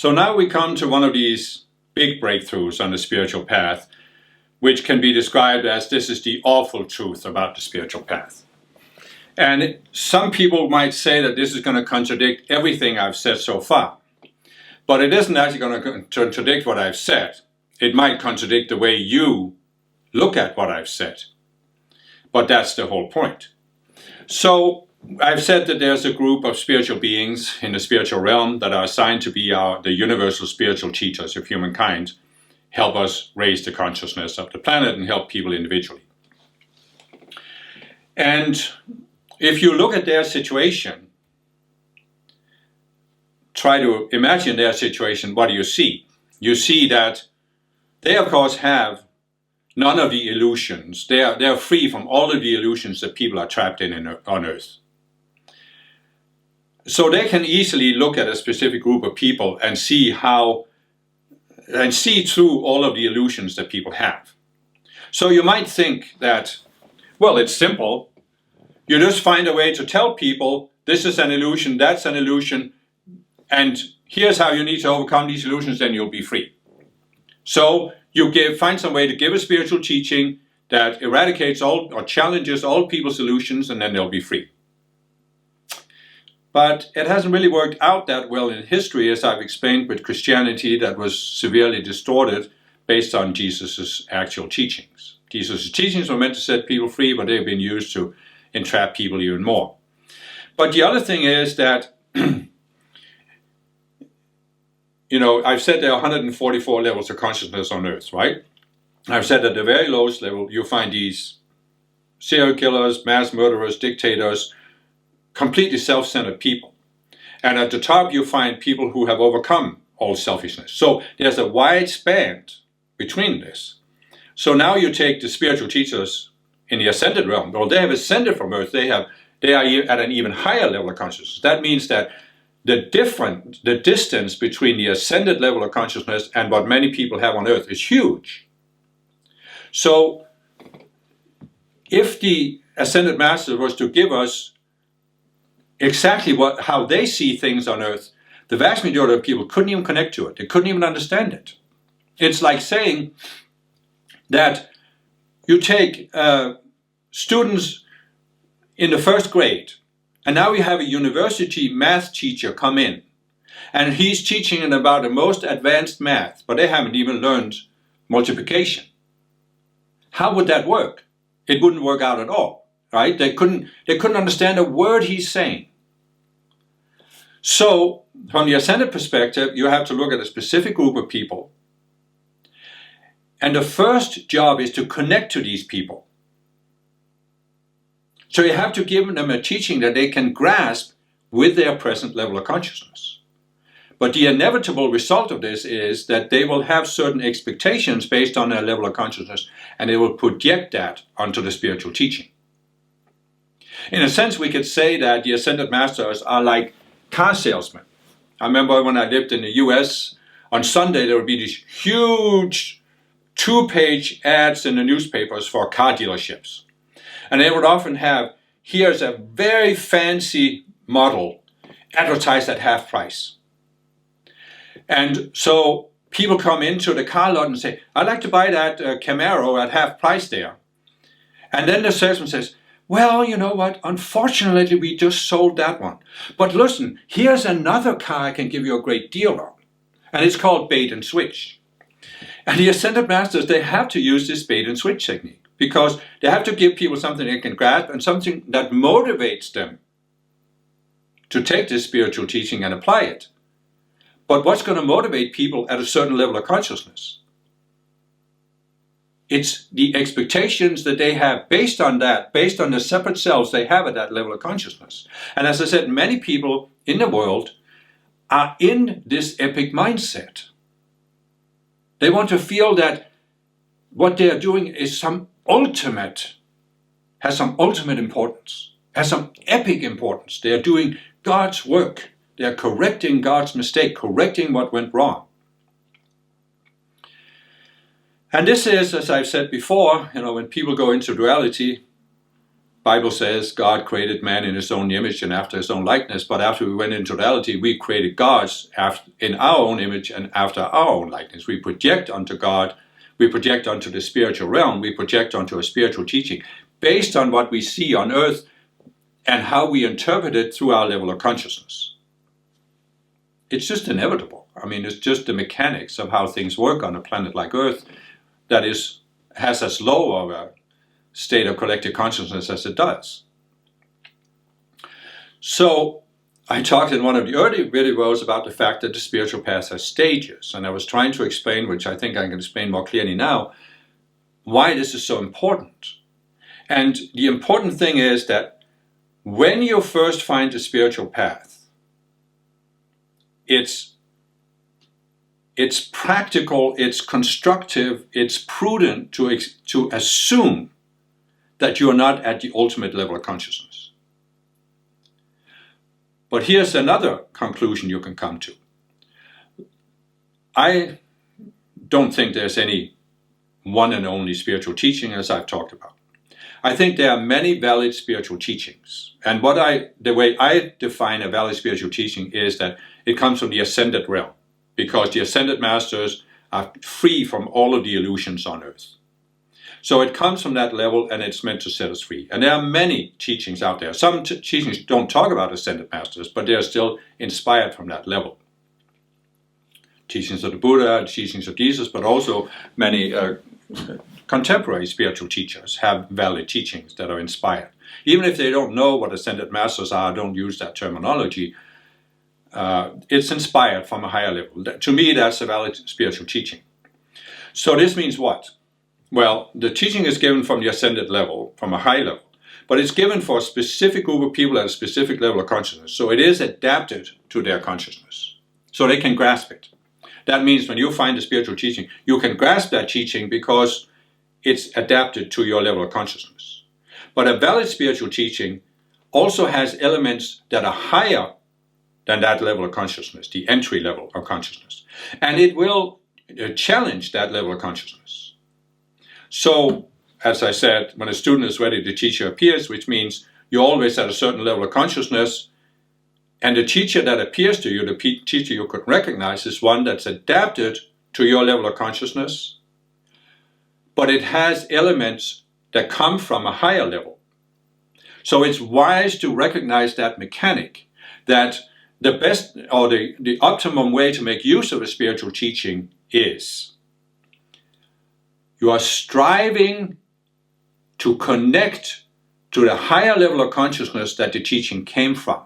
So now we come to one of these big breakthroughs on the spiritual path, which can be described as this is the awful truth about the spiritual path. And some people might say that this is going to contradict everything I've said so far. But it isn't actually going to contradict what I've said. It might contradict the way you look at what I've said. But that's the whole point. So I've said that there's a group of spiritual beings in the spiritual realm that are assigned to be the universal spiritual teachers of humankind, help us raise the consciousness of the planet and help people individually. And if you look at their situation, try to imagine their situation, what do you see? You see that they, of course, have none of the illusions. They're free from all of the illusions that people are trapped in on Earth. So they can easily look at a specific group of people and see through all of the illusions that people have. So you might think that, well, it's simple. You just find a way to tell people this is an illusion, that's an illusion, and here's how you need to overcome these illusions, then you'll be free. So you find some way to give a spiritual teaching that eradicates all or challenges all people's illusions, and then they'll be free. But it hasn't really worked out that well in history, as I've explained with Christianity that was severely distorted based on Jesus' actual teachings. Jesus' teachings were meant to set people free, but they've been used to entrap people even more. But the other thing is that, I've said there are 144 levels of consciousness on Earth, right? I've said at the very lowest level, you find these serial killers, mass murderers, dictators, completely self-centered people. And at the top, you find people who have overcome all selfishness. So there's a wide span between this. So now you take the spiritual teachers in the ascended realm. Well, they have ascended from Earth. They are at an even higher level of consciousness. That means that the distance between the ascended level of consciousness and what many people have on Earth is huge. So if the ascended master was to give us exactly how they see things on Earth, the vast majority of people couldn't even connect to it. They couldn't even understand it. It's like saying that you take students in the first grade, and now you have a university math teacher come in, and he's teaching them about the most advanced math, but they haven't even learned multiplication. How would that work? It wouldn't work out at all, right? They couldn't understand a word he's saying. So, from the ascended perspective, you have to look at a specific group of people. And the first job is to connect to these people. So you have to give them a teaching that they can grasp with their present level of consciousness. But the inevitable result of this is that they will have certain expectations based on their level of consciousness, and they will project that onto the spiritual teaching. In a sense, we could say that the ascended masters are like car salesmen. I remember when I lived in the US, on Sunday there would be these huge 2-page ads in the newspapers for car dealerships. And they would often have, here's a very fancy model advertised at half price. And so people come into the car lot and say, I'd like to buy that Camaro at half price there. And then the salesman says, well, you know what, unfortunately we just sold that one. But listen, here's another car I can give you a great deal on. And it's called bait and switch. And the ascended masters, they have to use this bait and switch technique because they have to give people something they can grasp and something that motivates them to take this spiritual teaching and apply it. But what's going to motivate people at a certain level of consciousness? It's the expectations that they have based on that, based on the separate selves they have at that level of consciousness. And as I said, many people in the world are in this epic mindset. They want to feel that what they are doing is has some ultimate importance, has some epic importance. They are doing God's work. They are correcting God's mistake, correcting what went wrong. And this is, as I've said before, when people go into duality, Bible says God created man in his own image and after his own likeness, but after we went into reality, we created gods in our own image and after our own likeness. We project onto God, we project onto the spiritual realm, we project onto a spiritual teaching based on what we see on earth and how we interpret it through our level of consciousness. It's just inevitable. I mean, it's just the mechanics of how things work on a planet like Earth that has as low of a state of collective consciousness as it does. So I talked in one of the early videos about the fact that the spiritual path has stages, and I was trying to explain, which I think I can explain more clearly now, why this is so important. And the important thing is that when you first find the spiritual path, it's practical, it's constructive, it's prudent to assume that you are not at the ultimate level of consciousness. But here's another conclusion you can come to. I don't think there's any one and only spiritual teaching, as I've talked about. I think there are many valid spiritual teachings. And the way I define a valid spiritual teaching is that it comes from the ascended realm, because the ascended masters are free from all of the illusions on earth. So it comes from that level, and it's meant to set us free. And there are many teachings out there. Some teachings don't talk about ascended masters, but they are still inspired from that level. Teachings of the Buddha, teachings of Jesus, but also many contemporary spiritual teachers have valid teachings that are inspired. Even if they don't know what ascended masters are, don't use that terminology, it's inspired from a higher level. To me, that's a valid spiritual teaching. So this means what? Well, the teaching is given from the ascended level, from a high level, but it's given for a specific group of people at a specific level of consciousness. So it is adapted to their consciousness, so they can grasp it. That means when you find a spiritual teaching, you can grasp that teaching because it's adapted to your level of consciousness. But a valid spiritual teaching also has elements that are higher than that level of consciousness, the entry level of consciousness. And it will challenge that level of consciousness. So, as I said, when a student is ready, the teacher appears, which means you're always at a certain level of consciousness, and the teacher that appears to you, the teacher you could recognize, is one that's adapted to your level of consciousness, but it has elements that come from a higher level. So it's wise to recognize that mechanic, that the best or the optimum way to make use of a spiritual teaching is you are striving to connect to the higher level of consciousness that the teaching came from,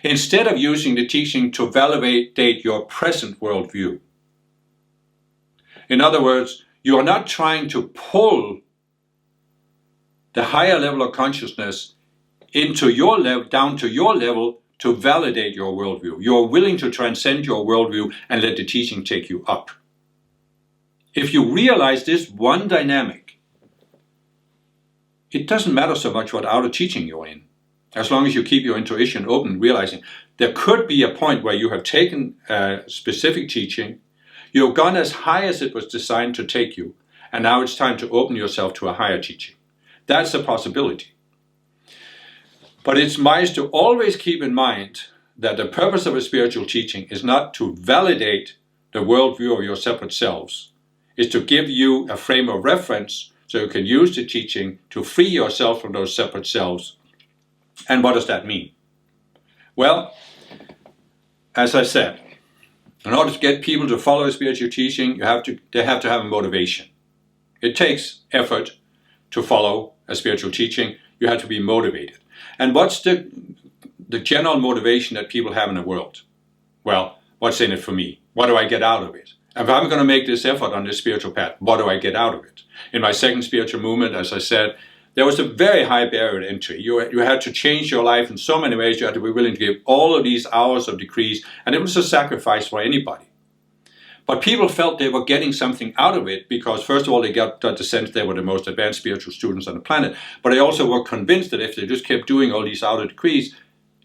instead of using the teaching to validate your present worldview. In other words, you are not trying to pull the higher level of consciousness into your level, down to your level, to validate your worldview. You're willing to transcend your worldview and let the teaching take you up. If you realize this one dynamic, it doesn't matter so much what outer teaching you're in, as long as you keep your intuition open, realizing there could be a point where you have taken a specific teaching, you've gone as high as it was designed to take you, and now it's time to open yourself to a higher teaching. That's a possibility. But it's wise to always keep in mind that the purpose of a spiritual teaching is not to validate the worldview of your separate selves, is to give you a frame of reference so you can use the teaching to free yourself from those separate selves. And what does that mean? Well, as I said, in order to get people to follow a spiritual teaching, they have to have a motivation. It takes effort to follow a spiritual teaching. You have to be motivated. And what's the general motivation that people have in the world? Well, what's in it for me? What do I get out of it? If I'm going to make this effort on this spiritual path, what do I get out of it? In my second spiritual movement, as I said, there was a very high barrier to entry. You had to change your life in so many ways. You had to be willing to give all of these hours of decrees, and it was a sacrifice for anybody. But people felt they were getting something out of it because, first of all, they got the sense they were the most advanced spiritual students on the planet, but they also were convinced that if they just kept doing all these outer decrees,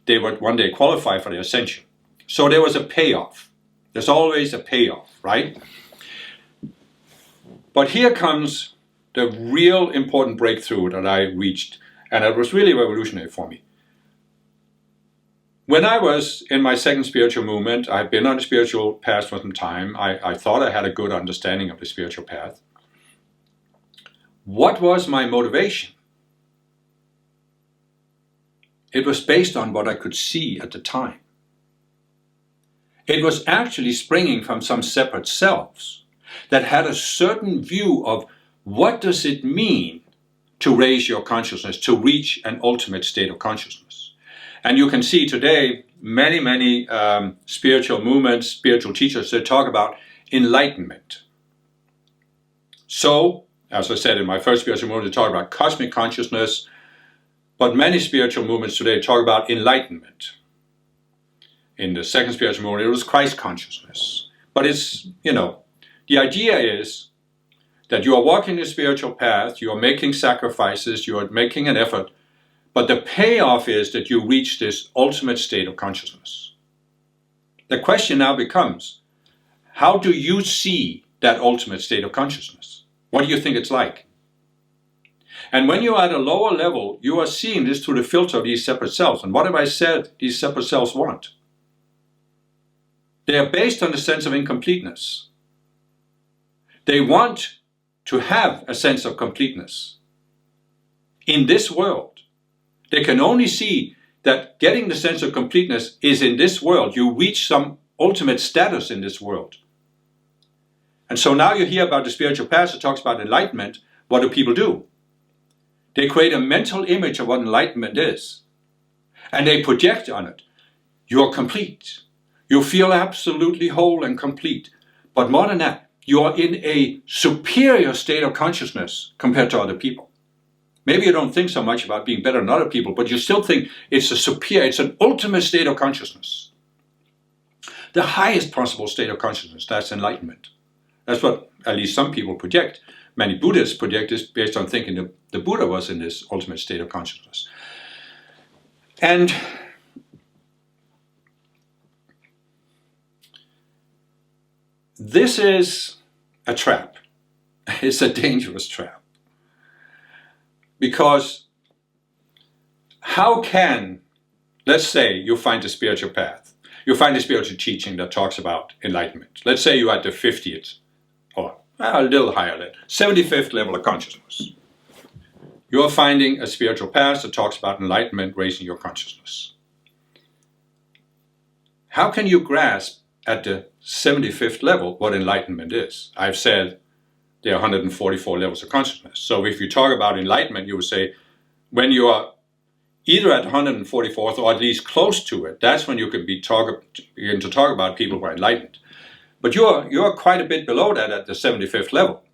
they would one day qualify for the ascension. So there was a payoff. There's always a payoff, right? But here comes the real important breakthrough that I reached And it was really revolutionary for me. When I was in my second spiritual movement, I've been on a spiritual path for some time. I thought I had a good understanding of the spiritual path. What was my motivation? It was based on what I could see at the time. It was actually springing from some separate selves that had a certain view of what does it mean to raise your consciousness, to reach an ultimate state of consciousness. And you can see today many spiritual movements, spiritual teachers, they talk about enlightenment. So, as I said in my first spiritual movement, they talk about cosmic consciousness, but many spiritual movements today talk about enlightenment. In the second spiritual movement, it was Christ consciousness. But it's, the idea is that you are walking the spiritual path, you are making sacrifices, you are making an effort, but the payoff is that you reach this ultimate state of consciousness. The question now becomes, how do you see that ultimate state of consciousness? What do you think it's like? And when you're at a lower level, you are seeing this through the filter of these separate selves. And what have I said these separate selves want? They are based on the sense of incompleteness. They want to have a sense of completeness. In this world, they can only see that getting the sense of completeness is in this world. You reach some ultimate status in this world. And so now you hear about the spiritual path that talks about enlightenment. What do people do? They create a mental image of what enlightenment is. And they project on it. You're complete. You feel absolutely whole and complete. But more than that, you are in a superior state of consciousness compared to other people. Maybe you don't think so much about being better than other people, but you still think it's it's an ultimate state of consciousness. The highest possible state of consciousness, that's enlightenment. That's what at least some people project. Many Buddhists project this based on thinking the Buddha was in this ultimate state of consciousness. And this is a trap. It's a dangerous trap. Because how can, let's say you find a spiritual path, you find a spiritual teaching that talks about enlightenment. Let's say you're at the 50th, or a little higher than 75th level of consciousness. You're finding a spiritual path that talks about enlightenment, raising your consciousness. How can you grasp at the 75th level what enlightenment is? I've said there are 144 levels of consciousness. So if you talk about enlightenment, you would say when you are either at 144th or at least close to it, that's when you can begin to talk about people who are enlightened. But you're quite a bit below that at the 75th level.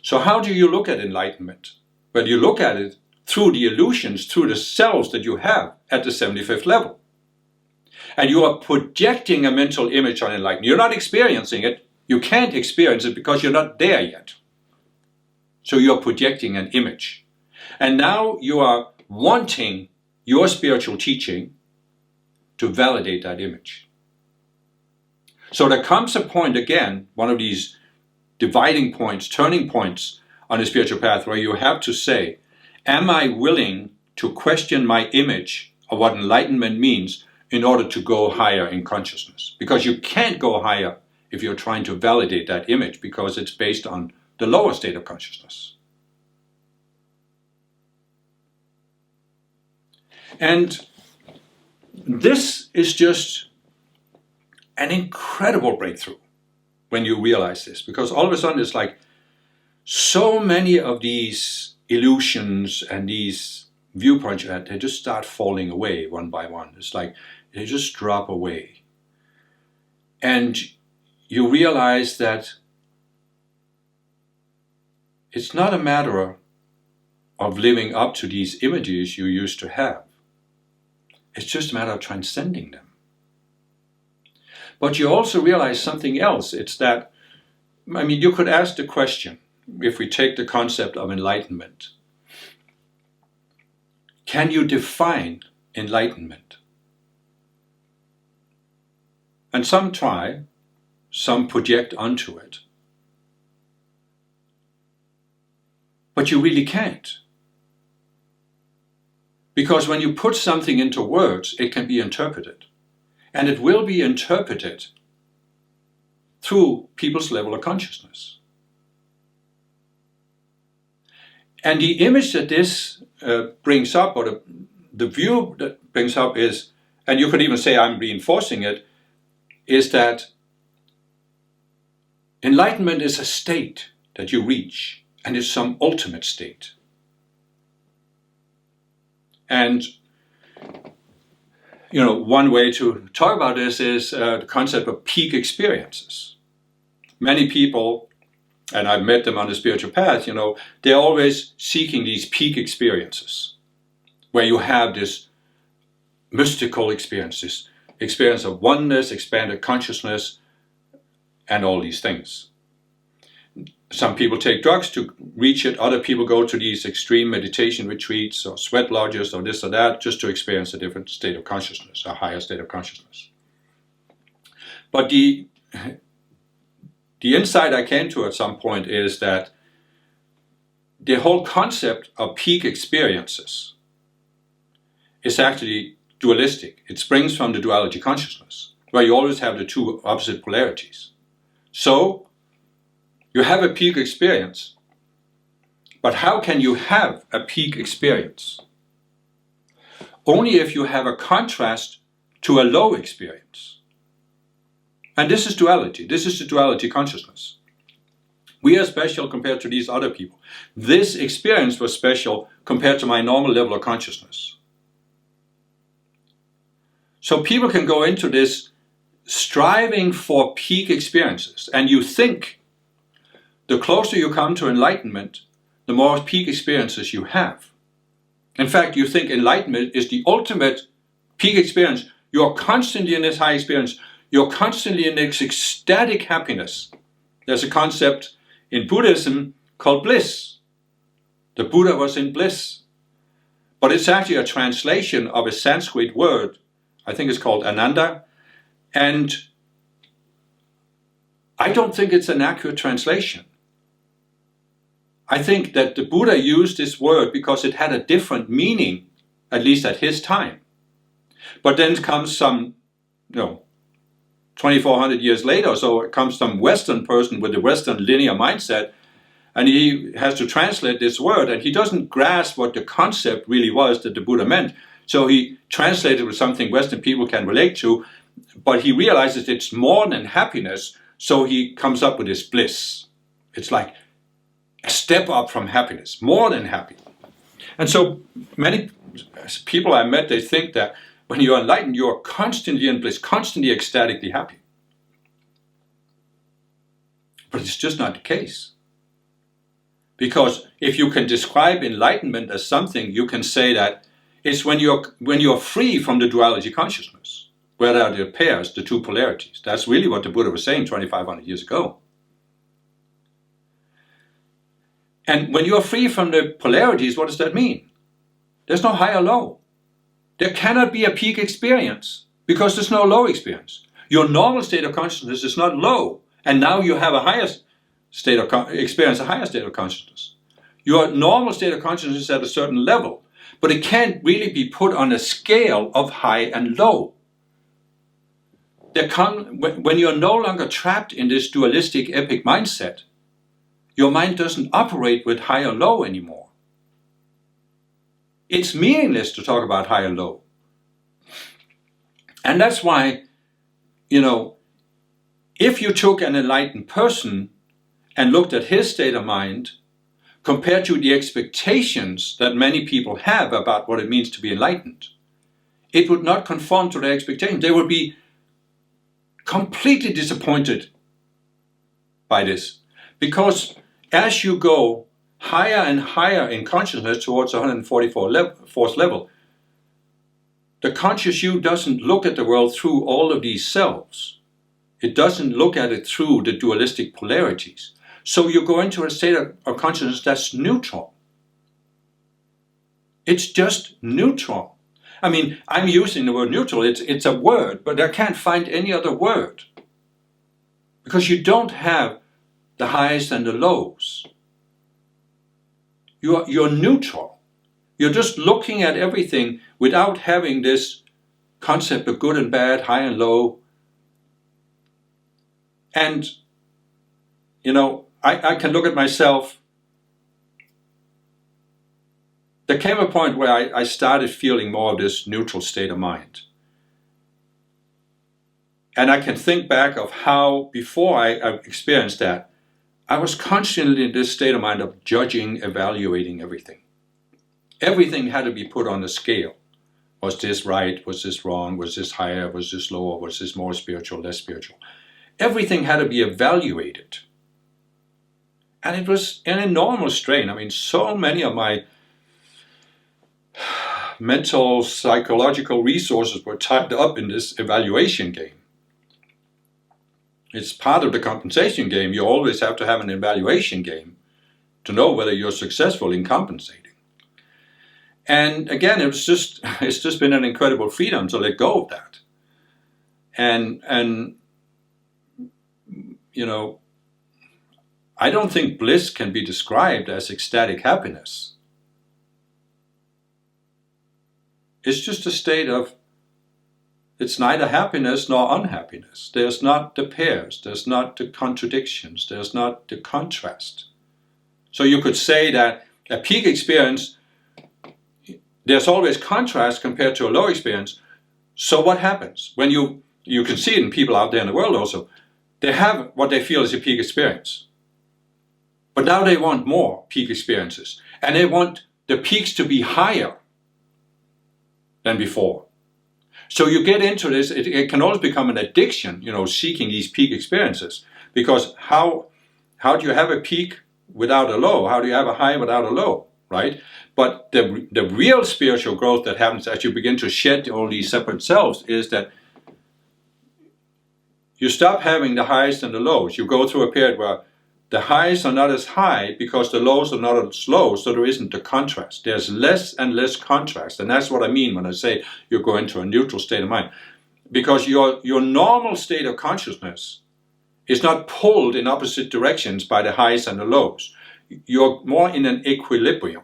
So how do you look at enlightenment? Well, you look at it through the illusions, through the selves that you have at the 75th level. And you are projecting a mental image on enlightenment. You're not experiencing it. You can't experience it because you're not there yet. So you're projecting an image. And now you are wanting your spiritual teaching to validate that image. So there comes a point, again, one of these dividing points, turning points on the spiritual path where you have to say, am I willing to question my image of what enlightenment means in order to go higher in consciousness? Because you can't go higher if you're trying to validate that image because it's based on the lower state of consciousness. And this is just an incredible breakthrough when you realize this, because all of a sudden it's like so many of these illusions and these viewpoints you had, they just start falling away one by one. It's like they just drop away. And you realize that it's not a matter of living up to these images you used to have. It's just a matter of transcending them. But you also realize something else. It's that, you could ask the question, if we take the concept of enlightenment, can you define enlightenment? And some try, some project onto it. But you really can't. Because when you put something into words, it can be interpreted. And it will be interpreted through people's level of consciousness. And the image that this brings up, or the view that brings up is, and you could even say I'm reinforcing it, is that enlightenment is a state that you reach, and it's some ultimate state. And one way to talk about this is the concept of peak experiences. Many people, and I've met them on the spiritual path, they're always seeking these peak experiences, where you have this mystical experience of oneness, expanded consciousness, and all these things. Some people take drugs to reach it. Other people go to these extreme meditation retreats or sweat lodges or this or that just to experience a different state of consciousness, a higher state of consciousness. But the insight I came to at some point is that the whole concept of peak experiences is actually dualistic. It springs from the duality consciousness, where you always have the two opposite polarities. So, you have a peak experience, but how can you have a peak experience? Only if you have a contrast to a low experience. And this is duality. This is the duality consciousness. We are special compared to these other people. This experience was special compared to my normal level of consciousness. So people can go into this striving for peak experiences, and you think the closer you come to enlightenment, the more peak experiences you have. In fact, you think enlightenment is the ultimate peak experience. You're constantly in this high experience. You're constantly in this ecstatic happiness. There's a concept in Buddhism called bliss. The Buddha was in bliss. But it's actually a translation of a Sanskrit word. I think it's called Ananda. And I don't think it's an accurate translation. I think that the Buddha used this word because it had a different meaning, at least at his time. But then comes some, 2,400 years later, so it comes some Western person with a Western linear mindset, and he has to translate this word, and he doesn't grasp what the concept really was that the Buddha meant. So he translated with something Western people can relate to, but he realizes it's more than happiness, so he comes up with this bliss. It's like a step up from happiness, more than happy. And so many people I met, they think that when you're enlightened, you're constantly in bliss, constantly ecstatically happy. But it's just not the case. Because if you can describe enlightenment as something, you can say that it's when you're free from the duality consciousness, where there are the pairs, the two polarities. That's really what the Buddha was saying 2,500 years ago. And when you're free from the polarities, what does that mean? There's no high or low. There cannot be a peak experience because there's no low experience. Your normal state of consciousness is not low, and now you have a higher state of experience, a higher state of consciousness. Your normal state of consciousness is at a certain level, but it can't really be put on a scale of high and low. When you're no longer trapped in this dualistic epic mindset, your mind doesn't operate with high or low anymore. It's meaningless to talk about high or low. And that's why, if you took an enlightened person and looked at his state of mind compared to the expectations that many people have about what it means to be enlightened, it would not conform to their expectations. They would be completely disappointed by this. Because as you go higher and higher in consciousness towards 144th level, the conscious you doesn't look at the world through all of these selves. It doesn't look at it through the dualistic polarities. So you go into a state of consciousness that's neutral. It's just neutral. I mean, I'm using the word neutral. It's a word, but I can't find any other word. Because you don't have the highs and the lows. You're neutral. You're just looking at everything without having this concept of good and bad, high and low. And, I can look at myself. There came a point where I started feeling more of this neutral state of mind. And I can think back of how, before I experienced that, I was constantly in this state of mind of judging, evaluating everything. Everything had to be put on the scale. Was this right? Was this wrong? Was this higher? Was this lower? Was this more spiritual, less spiritual? Everything had to be evaluated. And it was an enormous strain. I mean, so many of my mental, psychological resources were tied up in this evaluation game. It's part of the compensation game. You always have to have an evaluation game to know whether you're successful in compensating. And again, it's just been an incredible freedom to let go of that. And I don't think bliss can be described as ecstatic happiness. It's just a state of, it's neither happiness nor unhappiness. There's not the pairs, there's not the contradictions, there's not the contrast. So you could say that a peak experience, there's always contrast compared to a low experience. So what happens? When you can see it in people out there in the world also, they have what they feel is a peak experience. But now they want more peak experiences. And they want the peaks to be higher than before. So you get into this, it can always become an addiction, seeking these peak experiences. Because how do you have a peak without a low? How do you have a high without a low, right? But the real spiritual growth that happens as you begin to shed all these separate selves is that you stop having the highs and the lows. You go through a period where the highs are not as high because the lows are not as low, so there isn't the contrast. There's less and less contrast, and that's what I mean when I say you go into a neutral state of mind. Because your normal state of consciousness is not pulled in opposite directions by the highs and the lows. You're more in an equilibrium,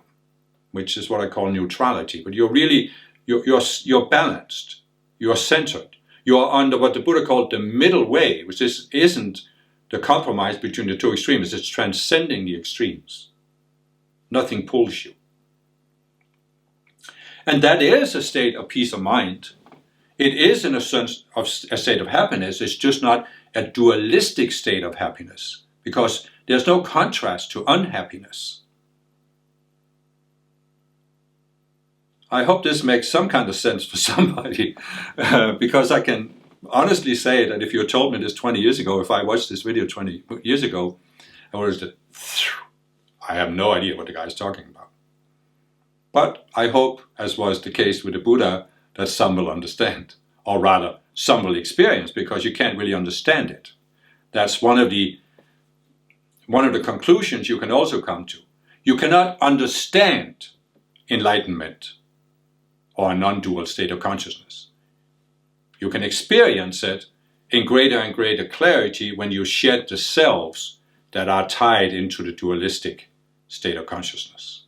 which is what I call neutrality. But you're balanced, you're centered. You're under what the Buddha called the middle way, which isn't the compromise between the two extremes. It's transcending the extremes. Nothing pulls you. And that is a state of peace of mind. It is, in a sense, of a state of happiness. It's just not a dualistic state of happiness, because there's no contrast to unhappiness. I hope this makes some kind of sense for somebody, because I can honestly say that if you had told me this 20 years ago, if I watched this video 20 years ago, I would have said, I have no idea what the guy's talking about. But I hope, as was the case with the Buddha, that some will understand, or rather, some will experience, because you can't really understand it. That's one of the conclusions you can also come to. You cannot understand enlightenment or a non-dual state of consciousness. You can experience it in greater and greater clarity when you shed the selves that are tied into the dualistic state of consciousness.